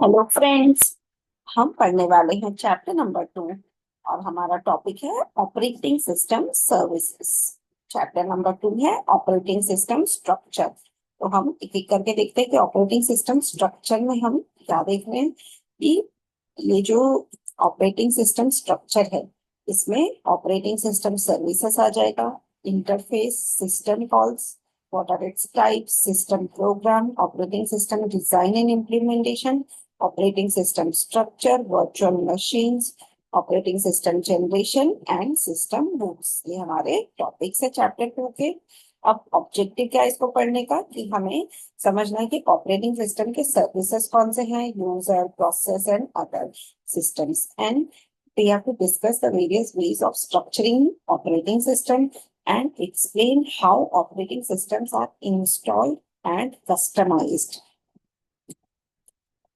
Hello friends. हम पढ़ने वाले हैं चैप्टर नंबर 2 और हमारा टॉपिक है operating system services. Chapter number 2 है ऑपरेटिंग सिस्टम स्ट्रक्चर। तो हम एक एक करके देखते हैं कि ऑपरेटिंग सिस्टम स्ट्रक्चर में हम क्या देख रहे हैं कि ये जो ऑपरेटिंग सिस्टम स्ट्रक्चर है इसमें ऑपरेटिंग सिस्टम सर्विसेज आ जाएगा, interface, system calls, what are its types, system program, operating system design and implementation, operating system structure, virtual machines, operating system generation and system routes. ये हमारे topics है chapter 2 के। अब objective क्या है इसको पढ़ने का कि हमें समझना है कि ऑपरेटिंग सिस्टम के सर्विसेज कौन से हैं, user, process and other systems, and we have to discuss the various ways of structuring operating system and explain how operating systems are installed and customized.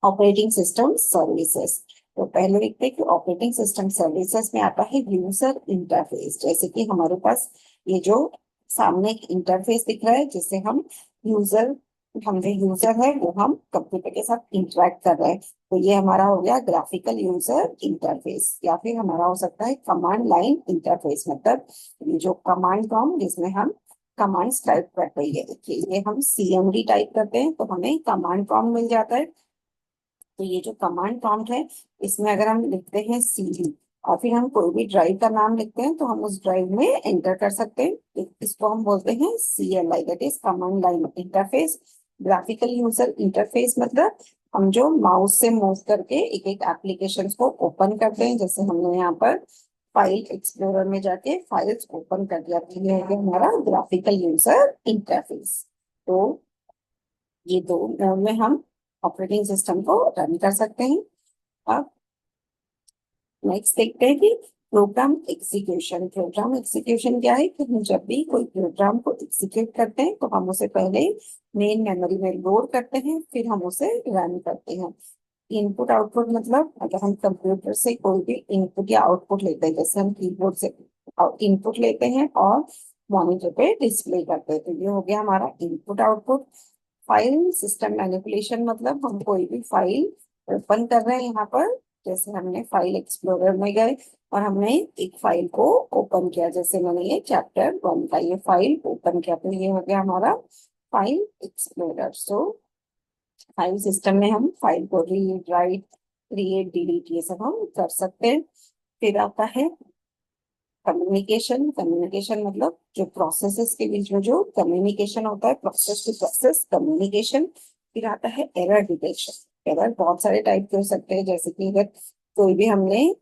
Operating system services. तो पहले देखते हैं कि operating system services में आता है user interface. जैसे कि हमारे पास ये जो सामने एक इंटरफेस दिख रहा है जिससे यूजर हम जो यूजर है वो हम कंप्यूटर के साथ इंटरेक्ट कर रहे हैं। तो ये हमारा हो गया ग्राफिकल यूजर इंटरफेस, या फिर हमारा हो सकता है कमांड लाइन इंटरफेस। मतलब ये जो कमांड प्रॉम्प्ट जिसमें हम कमांड्स टाइप करते हैं, देखिए ये हम सीएमडी टाइप करते हैं तो हमें कमांड प्रॉम्प्ट मिल जाता है। तो ये जो कमांड प्रॉम्प्ट है इसमें अगर हम लिखते हैं सीडी और फिर हम कोई भी ड्राइव का नाम लिखते हैं तो हम उस ड्राइव में एंटर कर सकते हैं। इसको हम बोलते हैं CLI, that is command line interface. Graphical user interface मतलब हम जो माउस से मूव करके एक एक एप्लीकेशन को ओपन करते हैं। जैसे हमने यहाँ पर फाइल एक्सप्लोरर में जाके फाइल्स ओपन कर दिया तो ये हो गया हमारा ग्राफिकल यूजर इंटरफेस। तो ये दो मोड में हम ऑपरेटिंग सिस्टम को रन कर सकते हैं। अब नेक्स्ट देखते हैं कि प्रोग्राम एग्जीक्यूशन। प्रोग्राम एग्जीक्यूशन क्या है कि हम जब भी कोई प्रोग्राम को एग्जीक्यूट करते हैं तो हम उसे पहले मेन मेमोरी में लोड करते हैं, फिर हम उसे रन करते हैं। इनपुट आउटपुट मतलब अगर हम कंप्यूटर से कोई भी इनपुट या आउटपुट लेते हैं, जैसे हम कीबोर्ड से इनपुट लेते हैं और मॉनिटर पे डिस्प्ले करते हैं, तो ये हो गया हमारा input output. File system manipulation मतलब हम कोई भी फाइल ओपन कर रहे हैं यहाँ पर। जैसे हमने फाइल एक्सप्लोरर में गए और हमने एक फाइल को ओपन किया, जैसे मैंने ये चैप्टर 1 का ये फाइल ओपन किया तो ये हो गया हमारा फाइल एक्सप्लोरर। सो फाइल सिस्टम में हम फाइल को रीड, राइट, क्रिएट, डिलीट ये सब हम कर सकते हैं। फिर आता है कम्युनिकेशन। कम्युनिकेशन मतलब जो प्रोसेसेस के बीच में जो कम्युनिकेशन होता है, प्रोसेस टू प्रोसेस कम्युनिकेशन। फिर आता है एरर डिटेक्शन। एरर बहुत सारे टाइप के हो सकते हैं, जैसे कि अगर कोई भी हमने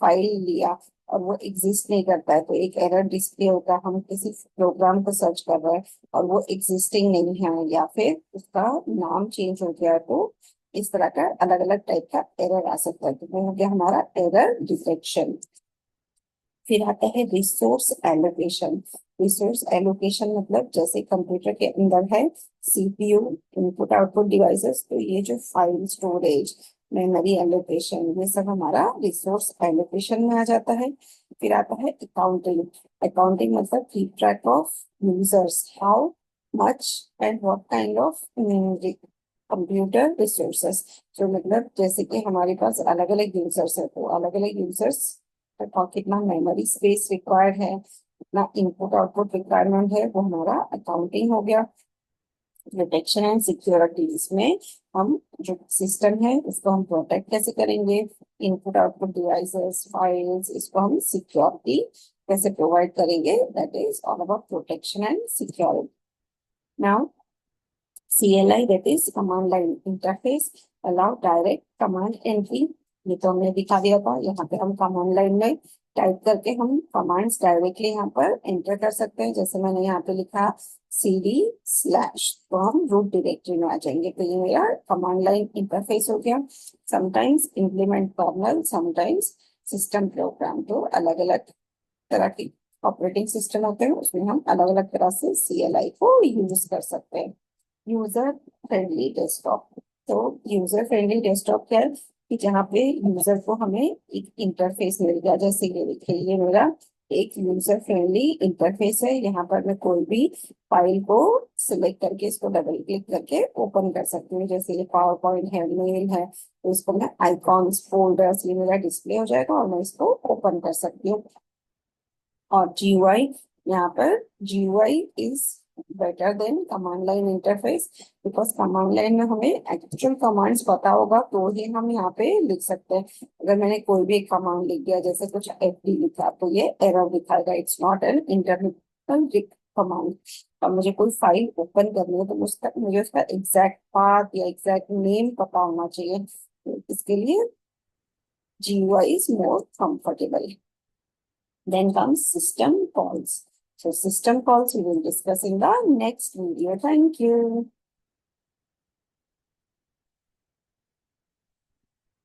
फाइल लिया और वो एग्जिस्ट नहीं करता है तो एक एरर डिस्प्ले होता है। हम किसी प्रोग्राम को सर्च कर रहे हैं और वो एग्जिस्टिंग नहीं है या फिर उसका नाम चेंज हो गया है, तो इस तरह का अलग अलग टाइप का एरर आ सकता है। तो वो हो गया हमारा एरर डिटेक्शन। फिर आता है रिसोर्स एलोकेशन। रिसोर्स एलोकेशन मतलब जैसे कंप्यूटर के अंदर है सीपीयू, इनपुट आउटपुट डिवाइसेस, तो ये जो फाइल स्टोरेज, मेमोरी एलोकेशन, ये सब हमारा रिसोर्स एलोकेशन में आ जाता है। फिर आता है अकाउंटिंग। अकाउंटिंग मतलब keep track of users, how much and what kind of computer resources. जो मतलब जैसे कि हमारे पास अलग अलग यूजर्स है तो अलग अलग यूजर्स और कितना मेमोरी स्पेस रिक्वायर्ड है, कितना इनपुट आउटपुट रिक्वायरमेंट है, वो हमारा अकाउंटिंग हो गया। प्रोटेक्शन एंड सिक्योरिटी, इसमें हम जो सिस्टम है उसको हम प्रोटेक्ट कैसे करेंगे, इनपुट आउटपुट डिवाइसेस, फाइल्स, इसको हम सिक्योरिटी कैसे प्रोवाइड करेंगे, that is all about protection and security. Now CLI, that is command line interface, allow direct command entry। ये तो हमने दिखा दिया था। यहाँ पे हम कमांड लाइन में टाइप करके हम कमांड्स डायरेक्टली यहाँ पर एंटर कर सकते हैं। जैसे मैंने यहाँ पे लिखा CD/, तो हम रूट डायरेक्टरी में आ जाएंगे। तो ये मेरा कमांड लाइन इंटरफेस हो गया। Sometimes implement kernel, sometimes system program. तो अलग अलग तरह के ऑपरेटिंग सिस्टम होते हैं, उसमें हम अलग अलग तरह से CLI को यूज कर सकते हैं। User friendly desktop. तो यूजर फ्रेंडली डेस्कटॉप क्या है कि जहाँ पे यूजर को हमें एक इंटरफेस मिल गया। जैसे ये देखिए ये मेरा एक यूजर फ्रेंडली इंटरफेस है। यहाँ पर मैं कोई भी फाइल को सिलेक्ट करके इसको डबल क्लिक करके ओपन कर सकती हूँ। जैसे ये पावर पॉइंट है, मेल है, तो इसको मैं आइकॉन्स, फोल्डर्स, ये मेरा डिस्प्ले हो जाएगा और मैं इसको ओपन कर सकती हूँ। और GUI, यहाँ पर GUI is better than command line interface, because command line में हमें एक्चुअल कमांड्स पता होगा तो ही हम यहाँ पे लिख सकते हैं। अगर मैंने कोई भी एक कमांड लिख दिया, जैसे कुछ FD लिखा, तो ये एरर दिखाएगा, it's not an international command. अब मुझे कोई फाइल ओपन करनी है तो मुझे उसका एग्जैक्ट पाथ या एग्जैक्ट नेम पता होना चाहिए। तो इसके लिए GUI is more comfortable. Then comes system calls. So system calls we will discuss in the next video. Thank you.